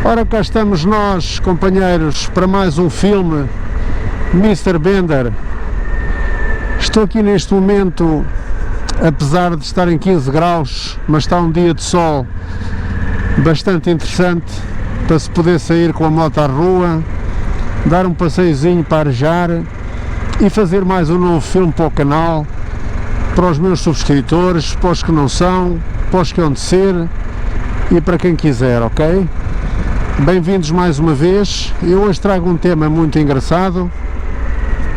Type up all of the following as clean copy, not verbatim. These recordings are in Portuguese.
Ora, cá estamos nós, companheiros, para mais um filme, Mr. Bender. Estou aqui neste momento, apesar de estar em 15 graus, mas está um dia de sol bastante interessante para se poder sair com a moto à rua, dar um passeiozinho para arejar e fazer mais um novo filme para o canal, para os meus subscritores, para os que não são, para os que hão de ser e para quem quiser, ok? Bem-vindos mais uma vez. Eu hoje trago um tema muito engraçado,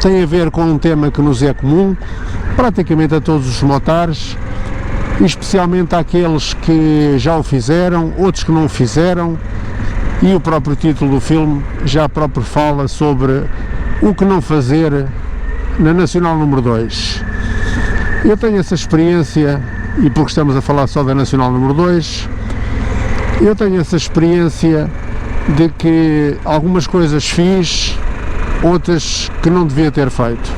tem a ver com um tema que nos é comum, praticamente a todos os motares, e especialmente àqueles que já o fizeram, outros que não o fizeram, e o próprio título do filme já próprio fala sobre o que não fazer na Nacional número 2. Eu tenho essa experiência, e porque estamos a falar só da Nacional número 2, eu tenho essa experiência de que algumas coisas fiz, outras que não devia ter feito.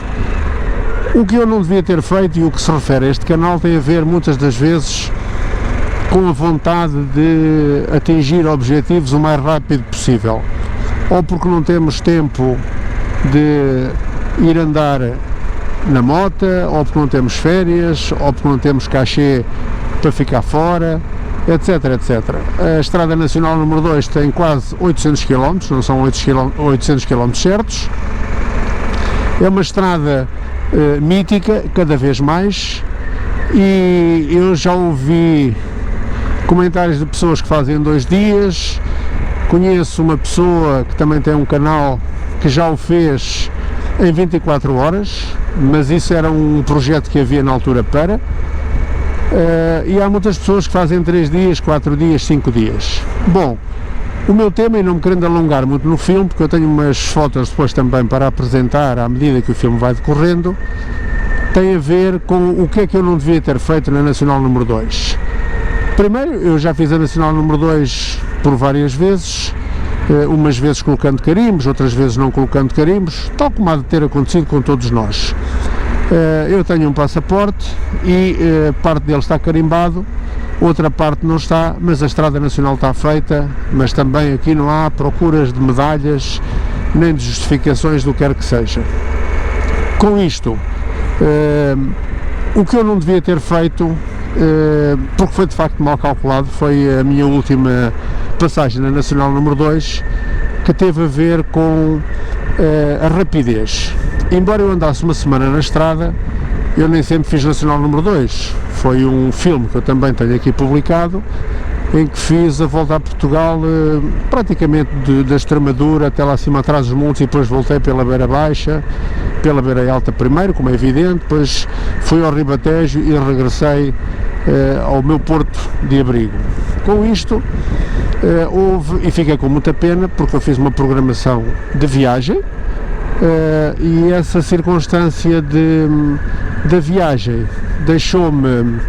O que eu não devia ter feito e o que se refere a este canal tem a ver muitas das vezes com a vontade de atingir objetivos o mais rápido possível, ou porque não temos tempo de ir andar na moto, ou porque não temos férias, ou porque não temos cachê para ficar fora, etc, etc. A Estrada Nacional número 2 tem quase 800 km, não são 800 km certos. É uma estrada mítica, cada vez mais, e eu já ouvi comentários de pessoas que fazem em 2 dias, conheço uma pessoa que também tem um canal que já o fez em 24 horas, mas isso era um projeto que havia na altura para... e há muitas pessoas que fazem 3 dias, 4 dias, 5 dias. Bom, o meu tema, e não me querendo alongar muito no filme, porque eu tenho umas fotos depois também para apresentar à medida que o filme vai decorrendo, tem a ver com o que é que eu não devia ter feito na Nacional número 2. Primeiro, eu já fiz a Nacional número 2 por várias vezes, umas vezes colocando carimbos, outras vezes não colocando carimbos, tal como há de ter acontecido com todos nós. Eu tenho um passaporte e parte dele está carimbado, outra parte não está, mas a Estrada Nacional está feita, mas também aqui não há procuras de medalhas, nem de justificações do que quer que seja. Com isto, o que eu não devia ter feito, porque foi de facto mal calculado, foi a minha última passagem na Nacional número 2, que teve a ver com a rapidez. Embora eu andasse uma semana na estrada, eu nem sempre fiz Nacional número 2. Foi um filme que eu também tenho aqui publicado, em que fiz a volta a Portugal, praticamente da Extremadura até lá acima atrás dos montes, e depois voltei pela Beira Baixa, pela Beira Alta primeiro, como é evidente, depois fui ao Ribatejo e regressei ao meu porto de abrigo. Com isto, houve, e fiquei com muita pena, porque eu fiz uma programação de viagem, e essa circunstância da viagem deixou-me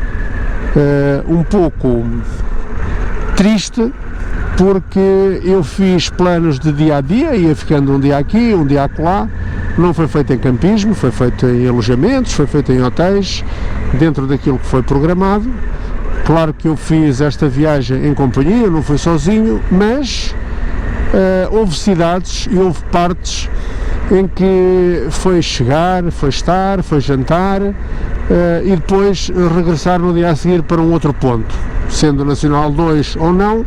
um pouco triste, porque eu fiz planos de dia a dia, ia ficando um dia aqui, um dia acolá. Não foi feito em campismo, foi feito em alojamentos, foi feito em hotéis, dentro daquilo que foi programado. Claro que eu fiz esta viagem em companhia, não fui sozinho, mas houve cidades e houve partes em que foi chegar, foi estar, foi jantar e depois regressar no dia a seguir para um outro ponto, sendo Nacional 2 ou não.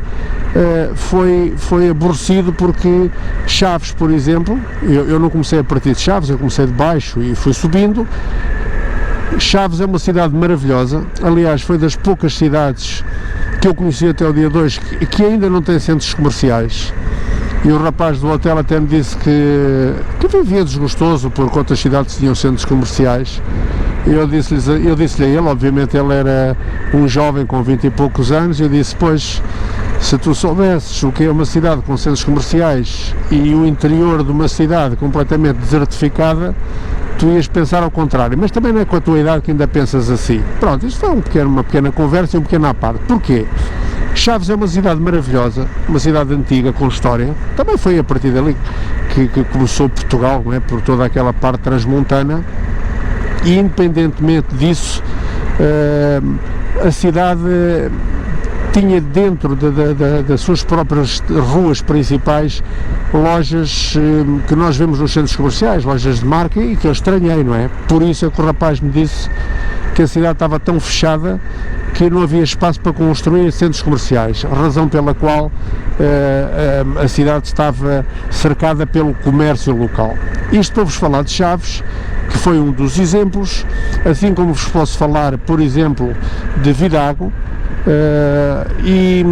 Foi aborrecido, porque Chaves, por exemplo, eu não comecei a partir de Chaves, eu comecei de baixo e fui subindo. Chaves é uma cidade maravilhosa, aliás foi das poucas cidades que eu conheci até o dia 2 que ainda não tem centros comerciais. E o rapaz do hotel até me disse que vivia desgostoso porque outras cidades tinham centros comerciais. E eu disse-lhe a ele, obviamente ele era um jovem com 20 e poucos anos, e eu disse: pois, se tu soubesses o que é uma cidade com centros comerciais e o interior de uma cidade completamente desertificada, tu ias pensar ao contrário. Mas também não é com a tua idade que ainda pensas assim. Pronto, isto foi uma pequena conversa e um pequeno à parte. Porquê? Chaves é uma cidade maravilhosa, uma cidade antiga, com história. Também foi a partir dali que começou Portugal, não é? Por toda aquela parte transmontana. E independentemente disso, a cidade tinha dentro das suas próprias ruas principais lojas que nós vemos nos centros comerciais, lojas de marca, e que eu estranhei, não é? Por isso é que o rapaz me disse que a cidade estava tão fechada que não havia espaço para construir centros comerciais, razão pela qual a cidade estava cercada pelo comércio local. Isto para vos falar de Chaves, que foi um dos exemplos, assim como vos posso falar, por exemplo, de Vidago, e,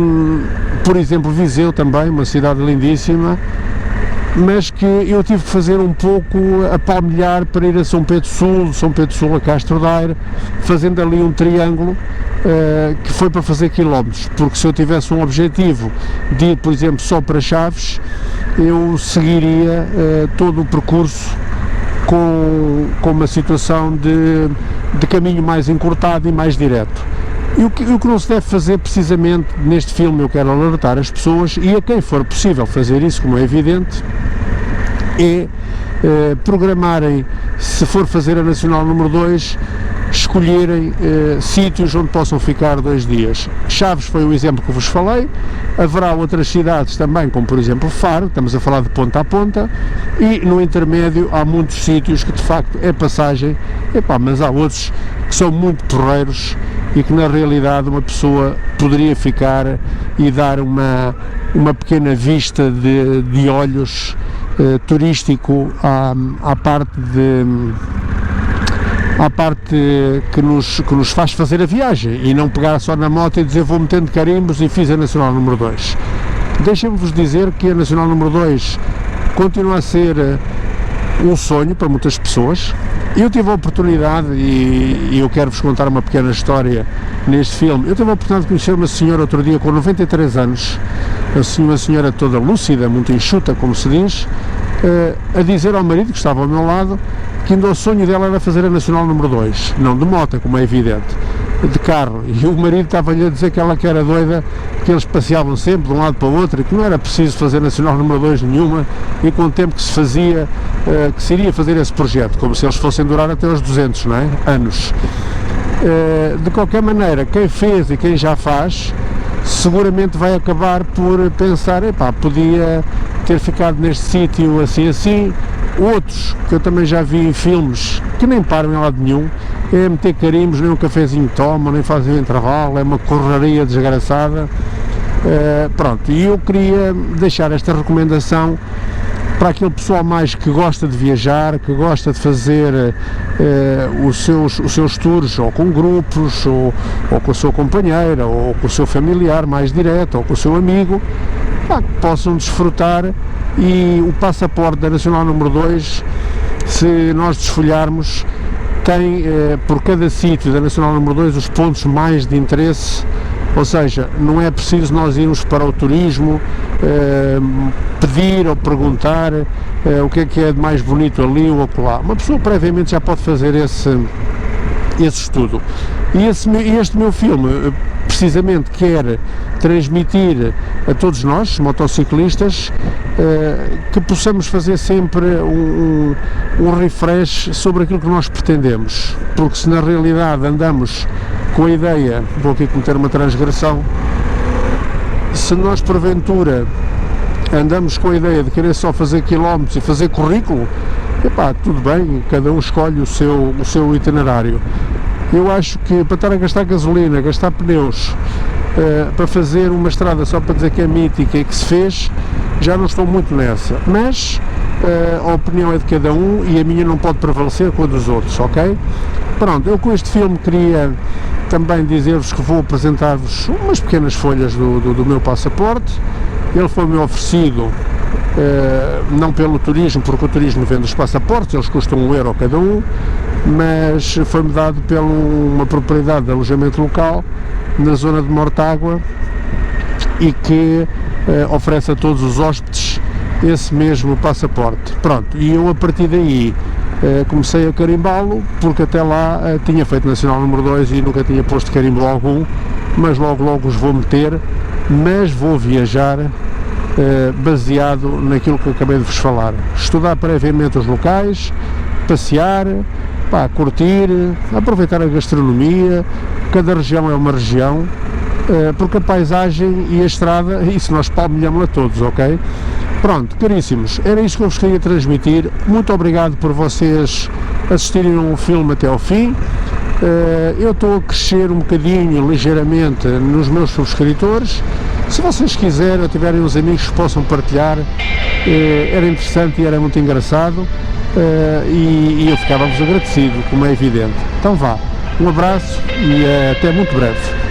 por exemplo, Viseu também, uma cidade lindíssima, mas que eu tive que fazer um pouco a palmilhar para ir a São Pedro Sul, de São Pedro Sul a Castro Daire, fazendo ali um triângulo que foi para fazer quilómetros, porque se eu tivesse um objetivo de ir, por exemplo, só para Chaves, eu seguiria todo o percurso com uma situação de caminho mais encurtado e mais direto. E o que não se deve fazer precisamente neste filme, eu quero alertar as pessoas, e a quem for possível fazer isso, como é evidente, é programarem, se for fazer a Nacional número 2, escolherem sítios onde possam ficar 2 dias. Chaves foi o exemplo que vos falei, haverá outras cidades também, como por exemplo Faro, estamos a falar de ponta a ponta, e no intermédio há muitos sítios que de facto é passagem, mas há outros que são muito porreiros e que na realidade uma pessoa poderia ficar e dar uma pequena vista de olhos turístico à parte que nos faz fazer a viagem, e não pegar só na moto e dizer vou metendo carimbos e fiz a Nacional número 2. Deixem-me-vos dizer que a Nacional número 2 continua a ser um sonho para muitas pessoas. Eu tive a oportunidade, e eu quero-vos contar uma pequena história neste filme, eu tive a oportunidade de conhecer uma senhora outro dia com 93 anos, uma senhora toda lúcida, muito enxuta, como se diz, a dizer ao marido, que estava ao meu lado, que ainda o sonho dela era fazer a Nacional número 2, não de moto, como é evidente, de carro, e o marido estava-lhe a dizer que ela que era doida, que eles passeavam sempre de um lado para o outro e que não era preciso fazer Nacional número 2 nenhuma, e com o tempo que se fazia, que se iria fazer esse projeto, como se eles fossem durar até aos 200, não é? Anos. De qualquer maneira, quem fez e quem já faz, seguramente vai acabar por pensar, podia ter ficado neste sítio assim. Outros, que eu também já vi em filmes, que nem param em lado nenhum, é meter carimbos, nem um cafezinho tomam, nem fazem o intervalo, é uma correria desgraçada. Pronto, e eu queria deixar esta recomendação para aquele pessoal mais que gosta de viajar, que gosta de fazer os seus tours, ou com grupos, ou com a sua companheira, ou com o seu familiar mais direto, ou com o seu amigo, que possam desfrutar. E o passaporte da Nacional número 2, se nós desfolharmos, tem por cada sítio da Nacional número 2 os pontos mais de interesse, ou seja, não é preciso nós irmos para o turismo, pedir ou perguntar o que é de mais bonito ali ou acolá. Uma pessoa previamente já pode fazer esse estudo. E este meu filme precisamente quer transmitir a todos nós, motociclistas, que possamos fazer sempre um refresh sobre aquilo que nós pretendemos, porque se na realidade andamos com a ideia, vou aqui cometer uma transgressão, se nós porventura andamos com a ideia de querer só fazer quilómetros e fazer currículo, tudo bem, cada um escolhe o seu itinerário. Eu acho que para estar a gastar gasolina, gastar pneus, para fazer uma estrada só para dizer que é mítica e que se fez, já não estou muito nessa, mas a opinião é de cada um e a minha não pode prevalecer com a dos outros, ok? Pronto, eu com este filme queria também dizer-vos que vou apresentar-vos umas pequenas folhas do meu passaporte. Ele foi-me oferecido não pelo turismo, porque o turismo vende os passaportes, eles custam €1 cada um, mas foi-me dado por uma propriedade de alojamento local na zona de Mortágua, e que oferece a todos os hóspedes esse mesmo passaporte. Pronto, e eu a partir daí comecei a carimbá-lo, porque até lá tinha feito Nacional número 2 e nunca tinha posto carimbo algum, mas logo os vou meter, mas vou viajar baseado naquilo que acabei de vos falar. Estudar previamente os locais, passear, curtir, aproveitar a gastronomia. Cada região é uma região, porque a paisagem e a estrada, isso nós palmilhamos a todos, ok? Pronto, caríssimos, era isso que eu vos queria transmitir. Muito obrigado por vocês assistirem ao filme até ao fim. Eu estou a crescer um bocadinho, ligeiramente, nos meus subscritores. Se vocês quiserem ou tiverem uns amigos que possam partilhar, era interessante e era muito engraçado, e eu ficava-vos agradecido, como é evidente. Então vá, um abraço e até muito breve.